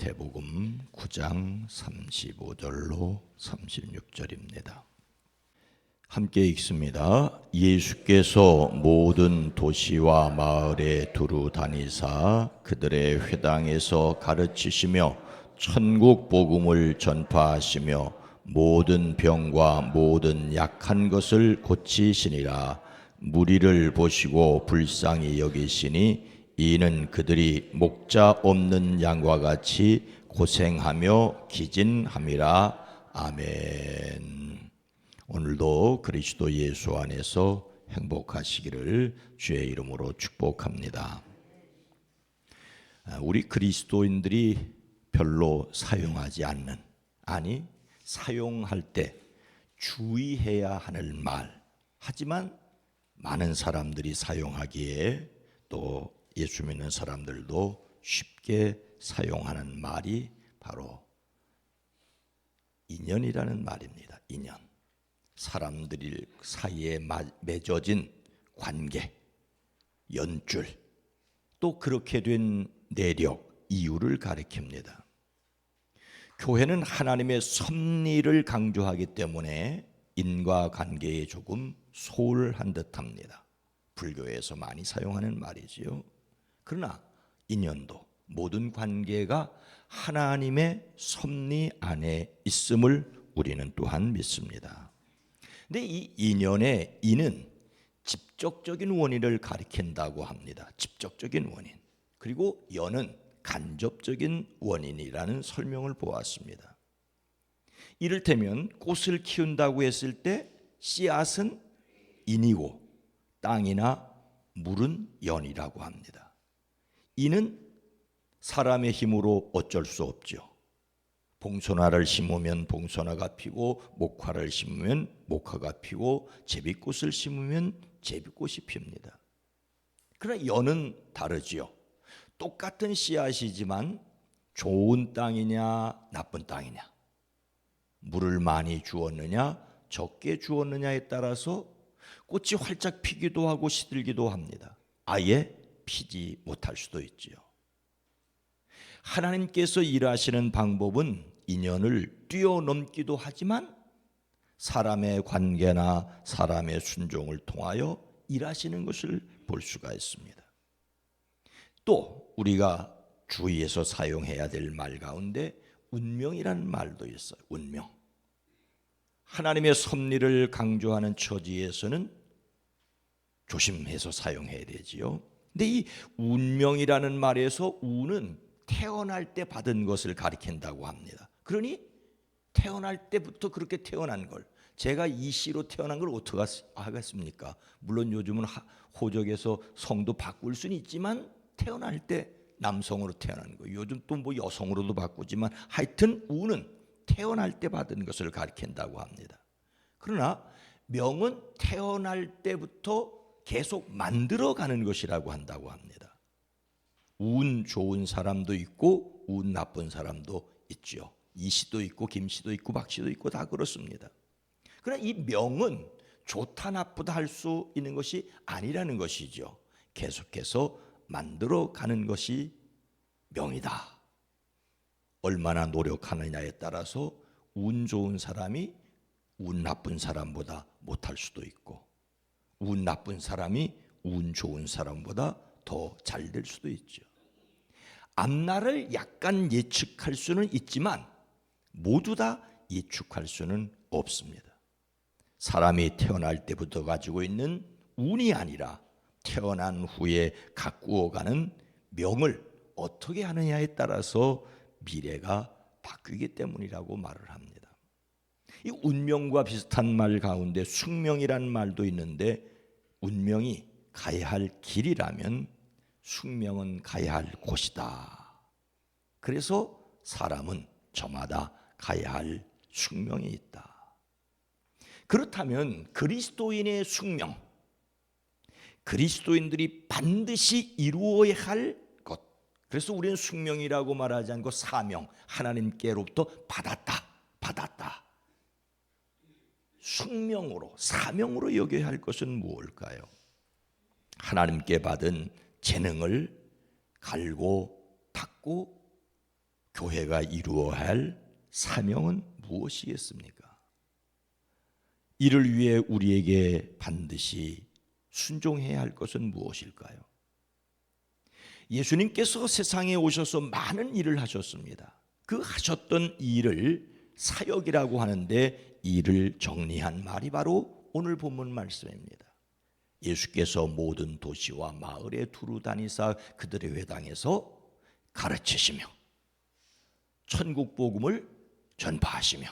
마태복음 9장 35절로 36절입니다. 함께 읽습니다. 예수께서 모든 도시와 마을에 두루 다니사 그들의 회당에서 가르치시며 천국 복음을 전파하시며 모든 병과 모든 약한 것을 고치시니라. 무리를 보시고 불쌍히 여기시니 이는 그들이 목자 없는 양과 같이 고생하며 기진함이라. 아멘. 오늘도 그리스도 예수 안에서 행복하시기를 주의 이름으로 축복합니다. 우리 그리스도인들이 별로 사용하지 않는, 아니 사용할 때 주의해야 하는 말, 하지만 많은 사람들이 사용하기에 또 예수 믿는 사람들도 쉽게 사용하는 말이 바로 인연이라는 말입니다. 인연. 사람들 사이에 맺어진 관계, 연줄, 또 그렇게 된 내력, 이유를 가리킵니다. 교회는 하나님의 섭리를 강조하기 때문에 인과관계에 조금 소홀한 듯합니다. 불교에서 많이 사용하는 말이지요. 그러나 인연도, 모든 관계가 하나님의 섭리 안에 있음을 우리는 또한 믿습니다. 근데 이 인연의 인은 직접적인 원인을 가리킨다고 합니다. 직접적인 원인. 그리고 연은 간접적인 원인이라는 설명을 보았습니다. 이를테면 꽃을 키운다고 했을 때 씨앗은 인이고 땅이나 물은 연이라고 합니다. 이는 사람의 힘으로 어쩔 수 없죠. 봉선화를 심으면 봉선화가 피고 목화를 심으면 목화가 피고 제비꽃을 심으면 제비꽃이 핍니다. 그러나 연은 다르지요. 똑같은 씨앗이지만 좋은 땅이냐 나쁜 땅이냐, 물을 많이 주었느냐 적게 주었느냐에 따라서 꽃이 활짝 피기도 하고 시들기도 합니다. 아예 피지 못할 수도 있지요. 하나님께서 일하시는 방법은 인연을 뛰어넘기도 하지만 사람의 관계나 사람의 순종을 통하여 일하시는 것을 볼 수가 있습니다. 또 우리가 주위에서 사용해야 될 말 가운데 운명이라는 말도 있어요. 운명. 하나님의 섭리를 강조하는 처지에서는 조심해서 사용해야 되지요. 근데 이 운명이라는 말에서 운은 태어날 때 받은 것을 가리킨다고 합니다. 그러니 태어날 때부터 그렇게 태어난 걸, 제가 이 씨로 태어난 걸 어떻게 하겠습니까? 물론 요즘은 호적에서 성도 바꿀 수는 있지만 태어날 때 남성으로 태어난 거, 요즘 또 뭐 여성으로도 바꾸지만 하여튼 운은 태어날 때 받은 것을 가리킨다고 합니다. 그러나 명은 태어날 때부터 계속 만들어가는 것이라고 한다고 합니다. 운 좋은 사람도 있고 운 나쁜 사람도 있죠. 이씨도 있고 김씨도 있고 박씨도 있고 다 그렇습니다. 그러나 이 명은 좋다 나쁘다 할 수 있는 것이 아니라는 것이죠. 계속해서 만들어가는 것이 명이다. 얼마나 노력하느냐에 따라서 운 좋은 사람이 운 나쁜 사람보다 못할 수도 있고, 운 나쁜 사람이 운 좋은 사람보다 더 잘 될 수도 있죠. 앞날을 약간 예측할 수는 있지만 모두 다 예측할 수는 없습니다. 사람이 태어날 때부터 가지고 있는 운이 아니라 태어난 후에 가꾸어가는 명을 어떻게 하느냐에 따라서 미래가 바뀌기 때문이라고 말을 합니다. 이 운명과 비슷한 말 가운데 숙명이라는 말도 있는데, 운명이 가야 할 길이라면 숙명은 가야 할 곳이다. 그래서 사람은 저마다 가야 할 숙명이 있다. 그렇다면 그리스도인의 숙명, 그리스도인들이 반드시 이루어야 할 것, 그래서 우리는 숙명이라고 말하지 않고 사명, 하나님께로부터 받았다. 숙명으로, 사명으로 여겨야 할 것은 무엇일까요? 하나님께 받은 재능을 갈고 닦고 교회가 이루어야 할 사명은 무엇이겠습니까? 이를 위해 우리에게 반드시 순종해야 할 것은 무엇일까요? 예수님께서 세상에 오셔서 많은 일을 하셨습니다. 그 하셨던 일을 사역이라고 하는데, 이를 정리한 말이 바로 오늘 본문 말씀입니다. 예수께서 모든 도시와 마을에 두루 다니사 그들의 회당에서 가르치시며 천국 복음을 전파하시며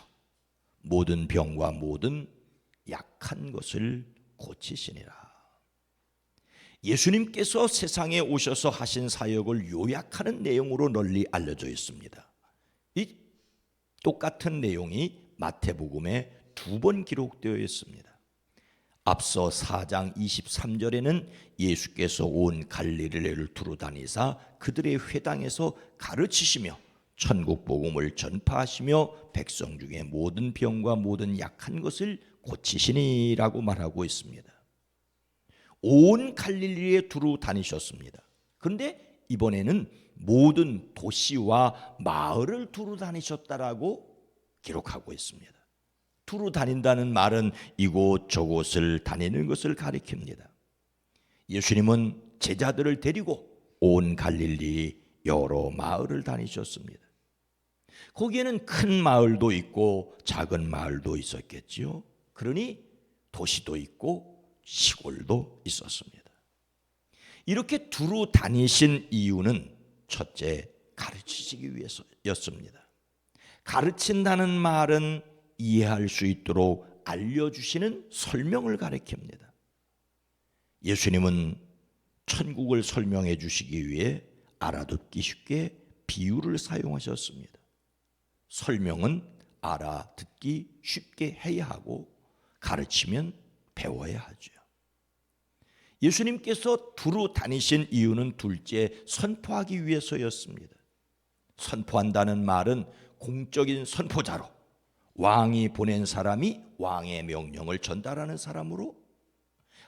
모든 병과 모든 약한 것을 고치시니라. 예수님께서 세상에 오셔서 하신 사역을 요약하는 내용으로 널리 알려져 있습니다. 이 똑같은 내용이 마태복음에 2번 기록되어 있습니다. 앞서 4장 23절에는 예수께서 온 갈릴리를 두루 다니사 그들의 회당에서 가르치시며 천국 복음을 전파하시며 백성 중에 모든 병과 모든 약한 것을 고치시니라고 말하고 있습니다. 온 갈릴리에 두루 다니셨습니다. 그런데 이번에는 모든 도시와 마을을 두루 다니셨다라고 기록하고 있습니다. 두루 다닌다는 말은 이곳 저곳을 다니는 것을 가리킵니다. 예수님은 제자들을 데리고 온 갈릴리 여러 마을을 다니셨습니다. 거기에는 큰 마을도 있고 작은 마을도 있었겠지요. 그러니 도시도 있고 시골도 있었습니다. 이렇게 두루 다니신 이유는 첫째, 가르치시기 위해서였습니다. 가르친다는 말은 이해할 수 있도록 알려주시는 설명을 가리킵니다. 예수님은 천국을 설명해 주시기 위해 알아듣기 쉽게 비유를 사용하셨습니다. 설명은 알아듣기 쉽게 해야 하고 가르치면 배워야 하죠. 예수님께서 두루 다니신 이유는 둘째, 선포하기 위해서였습니다. 선포한다는 말은 공적인 선포자로, 왕이 보낸 사람이 왕의 명령을 전달하는 사람으로,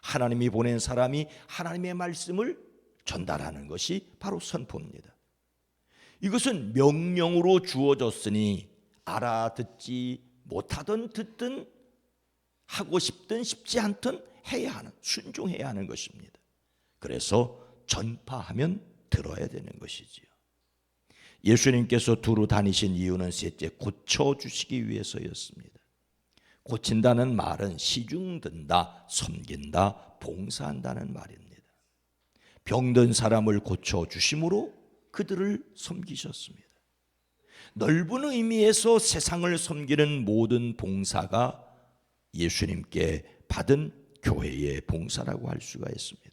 하나님이 보낸 사람이 하나님의 말씀을 전달하는 것이 바로 선포입니다. 이것은 명령으로 주어졌으니 알아듣지 못하든 듣든 하고 싶든 싶지 않든 해야 하는, 순종해야 하는 것입니다. 그래서 전파하면 들어야 되는 것이지요. 예수님께서 두루 다니신 이유는 셋째, 고쳐주시기 위해서였습니다. 고친다는 말은 시중든다, 섬긴다, 봉사한다는 말입니다. 병든 사람을 고쳐주심으로 그들을 섬기셨습니다. 넓은 의미에서 세상을 섬기는 모든 봉사가 예수님께 받은 교회의 봉사라고 할 수가 있습니다.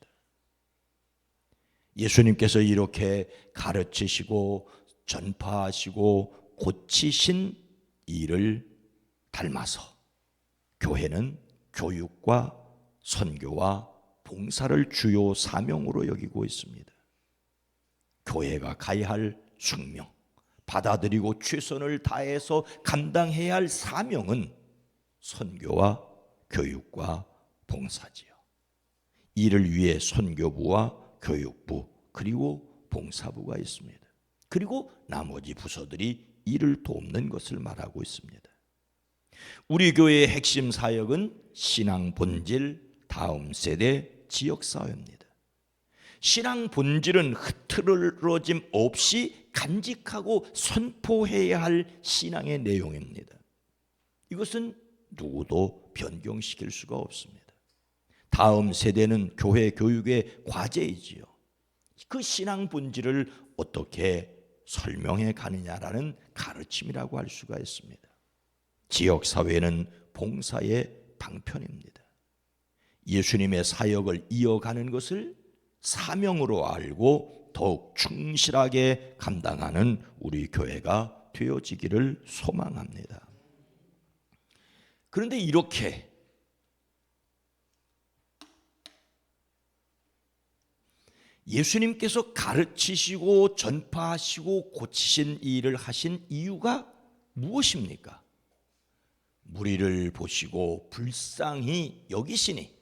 예수님께서 이렇게 가르치시고 전파하시고 고치신 일을 닮아서 교회는 교육과 선교와 봉사를 주요 사명으로 여기고 있습니다. 교회가 가야 할 숙명, 받아들이고 최선을 다해서 감당해야 할 사명은 선교와 교육과 봉사지요. 이를 위해 선교부와 교육부 그리고 봉사부가 있습니다. 그리고 나머지 부서들이 이를 돕는 것을 말하고 있습니다. 우리 교회의 핵심 사역은 신앙 본질, 다음 세대, 지역사회입니다. 신앙 본질은 흐트러짐 없이 간직하고 선포해야 할 신앙의 내용입니다. 이것은 누구도 변경시킬 수가 없습니다. 다음 세대는 교회 교육의 과제이지요. 그 신앙 본질을 어떻게 설명해 가느냐라는 가르침이라고 할 수가 있습니다. 지역사회는 봉사의 방편입니다. 예수님의 사역을 이어가는 것을 사명으로 알고 더욱 충실하게 감당하는 우리 교회가 되어지기를 소망합니다. 그런데 이렇게 예수님께서 가르치시고 전파하시고 고치신 일을 하신 이유가 무엇입니까? 무리를 보시고 불쌍히 여기시니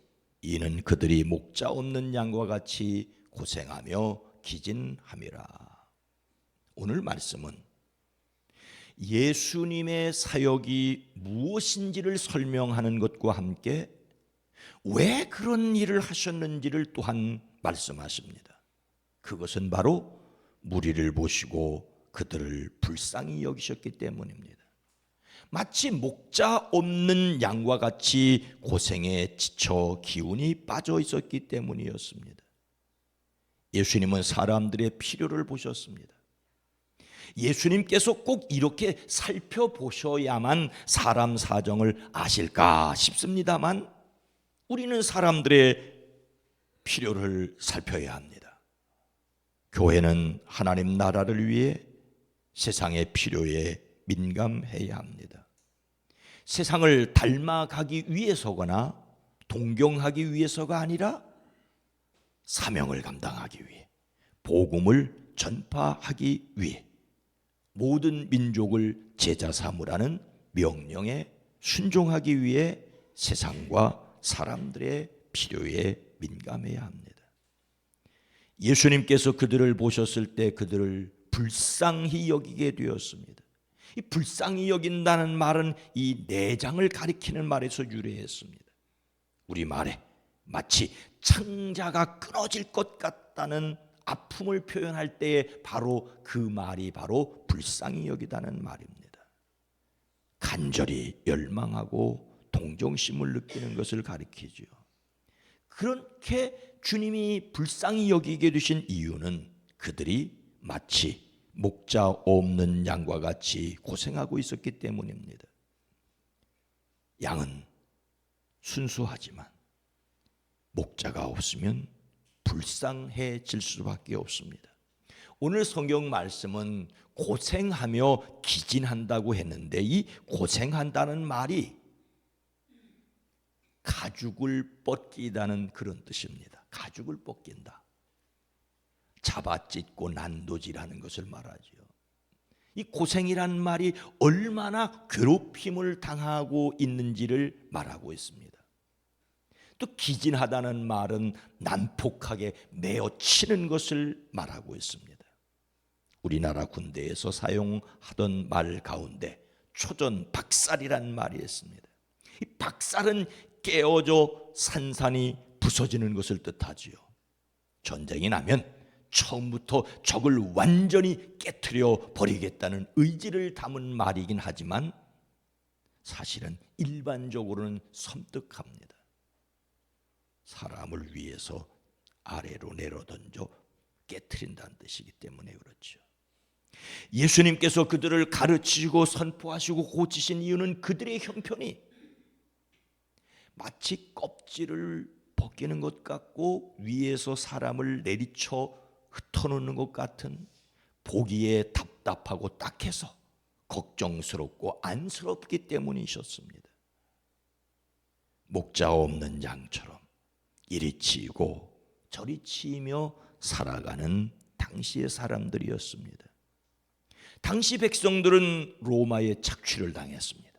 이는 그들이 목자 없는 양과 같이 고생하며 기진함이라. 오늘 말씀은 예수님의 사역이 무엇인지를 설명하는 것과 함께 왜 그런 일을 하셨는지를 또한 말씀하십니다. 그것은 바로 무리를 보시고 그들을 불쌍히 여기셨기 때문입니다. 마치 목자 없는 양과 같이 고생에 지쳐 기운이 빠져 있었기 때문이었습니다. 예수님은 사람들의 필요를 보셨습니다. 예수님께서 꼭 이렇게 살펴보셔야만 사람 사정을 아실까 싶습니다만 우리는 사람들의 필요를 살펴야 합니다. 교회는 하나님 나라를 위해 세상의 필요에 민감해야 합니다. 세상을 닮아가기 위해서거나 동경하기 위해서가 아니라 사명을 감당하기 위해, 복음을 전파하기 위해, 모든 민족을 제자 삼으라는 명령에 순종하기 위해 세상과 사람들의 필요에 민감해야 합니다. 예수님께서 그들을 보셨을 때 그들을 불쌍히 여기게 되었습니다. 이 불쌍히 여긴다는 말은 이 내장을 가리키는 말에서 유래했습니다. 우리말에 마치 창자가 끊어질 것 같다는 아픔을 표현할 때에 바로 그 말이 바로 불쌍히 여기다는 말입니다. 간절히 열망하고 동정심을 느끼는 것을 가리키죠. 그렇게 주님이 불쌍히 여기게 되신 이유는 그들이 마치 목자 없는 양과 같이 고생하고 있었기 때문입니다. 양은 순수하지만 목자가 없으면 불쌍해질 수밖에 없습니다. 오늘 성경 말씀은 고생하며 기진한다고 했는데 이 고생한다는 말이 가죽을 벗기다는 그런 뜻입니다. 가죽을 벗긴다. 잡아찢고 난도질하는 것을 말하죠. 이 고생이란 말이 얼마나 괴롭힘을 당하고 있는지를 말하고 있습니다. 또 기진하다는 말은 난폭하게 메어치는 것을 말하고 있습니다. 우리나라 군대에서 사용하던 말 가운데 초전 박살이란 말이 있습니다. 이 박살은 깨어져 산산이 부서지는 것을 뜻하지요. 전쟁이 나면 처음부터 적을 완전히 깨트려 버리겠다는 의지를 담은 말이긴 하지만 사실은 일반적으로는 섬뜩합니다. 사람을 위해서 아래로 내려던져 깨트린다는 뜻이기 때문에 그렇죠. 예수님께서 그들을 가르치시고 선포하시고 고치신 이유는 그들의 형편이 마치 껍질을 벗기는 것 같고 위에서 사람을 내리쳐 흩어놓는 것 같은 보기에 답답하고 딱해서 걱정스럽고 안쓰럽기 때문이셨습니다. 목자 없는 양처럼 이리 치이고 저리 치이며 살아가는 당시의 사람들이었습니다. 당시 백성들은 로마의 착취를 당했습니다.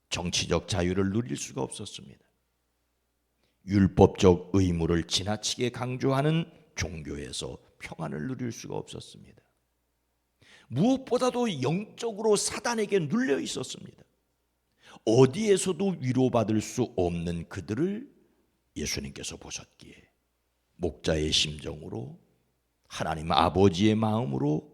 정치적 자유를 누릴 수가 없었습니다. 율법적 의무를 지나치게 강조하는 종교에서 평안을 누릴 수가 없었습니다. 무엇보다도 영적으로 사단에게 눌려 있었습니다. 어디에서도 위로받을 수 없는 그들을 예수님께서 보셨기에 목자의 심정으로 하나님 아버지의 마음으로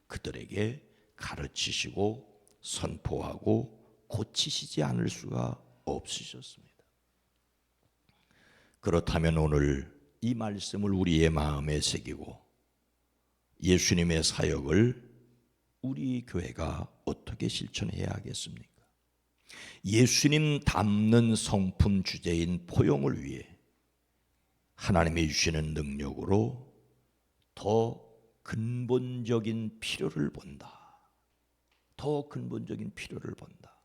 그들에게 가르치시고 선포하고 고치시지 않을 수가 없으셨습니다. 그렇다면 오늘 이 말씀을 우리의 마음에 새기고 예수님의 사역을 우리 교회가 어떻게 실천해야 하겠습니까? 예수님 닮는 성품 주제인 포용을 위해 하나님이 주시는 능력으로 더 근본적인 필요를 본다. 더 근본적인 필요를 본다.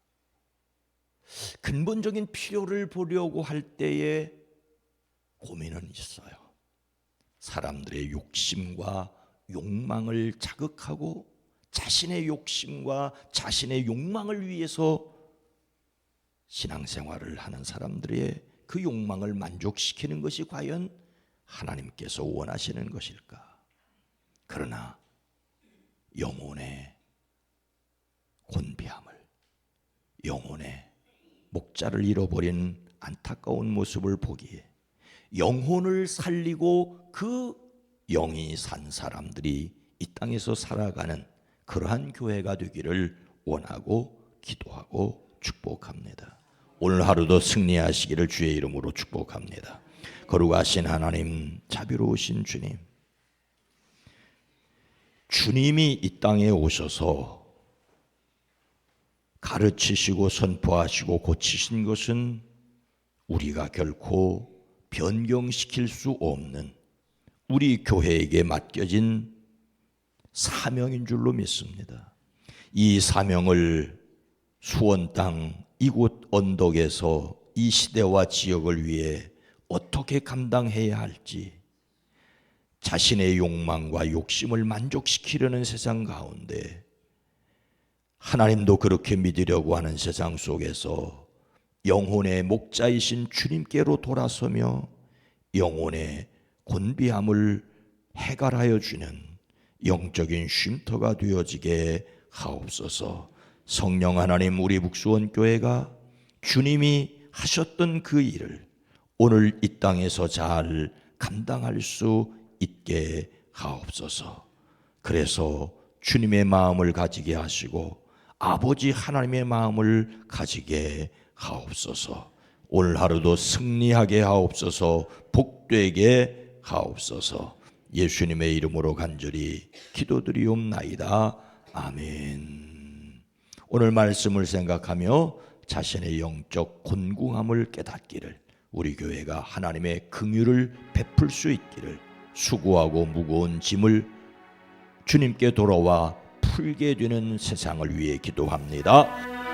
근본적인 필요를 보려고 할 때에 고민은 있어요. 사람들의 욕심과 욕망을 자극하고 자신의 욕심과 자신의 욕망을 위해서 신앙생활을 하는 사람들의 그 욕망을 만족시키는 것이 과연 하나님께서 원하시는 것일까? 그러나 영혼의 곤비함을, 영혼의 목자를 잃어버린 안타까운 모습을 보기에 영혼을 살리고 그 영이 산 사람들이 이 땅에서 살아가는 그러한 교회가 되기를 원하고 기도하고 축복합니다. 오늘 하루도 승리하시기를 주의 이름으로 축복합니다. 거룩하신 하나님, 자비로우신 주님, 주님이 이 땅에 오셔서 가르치시고 선포하시고 고치신 것은 우리가 결코 변경시킬 수 없는 우리 교회에게 맡겨진 사명인 줄로 믿습니다. 이 사명을 수원 땅 이곳 언덕에서 이 시대와 지역을 위해 어떻게 감당해야 할지, 자신의 욕망과 욕심을 만족시키려는 세상 가운데 하나님도 그렇게 믿으려고 하는 세상 속에서 영혼의 목자이신 주님께로 돌아서며 영혼의 곤비함을 해결하여 주는 영적인 쉼터가 되어지게 하옵소서. 성령 하나님, 우리 북수원교회가 주님이 하셨던 그 일을 오늘 이 땅에서 잘 감당할 수 있게 하옵소서. 그래서 주님의 마음을 가지게 하시고 아버지 하나님의 마음을 가지게 하옵소서. 오늘 하루도 승리하게 하옵소서. 복되게 하옵소서. 예수님의 이름으로 간절히 기도드리옵나이다. 아멘. 오늘 말씀을 생각하며 자신의 영적 곤궁함을 깨닫기를, 우리 교회가 하나님의 긍휼을 베풀 수 있기를, 수고하고 무거운 짐을 주님께 돌아와 풀게 되는 세상을 위해 기도합니다.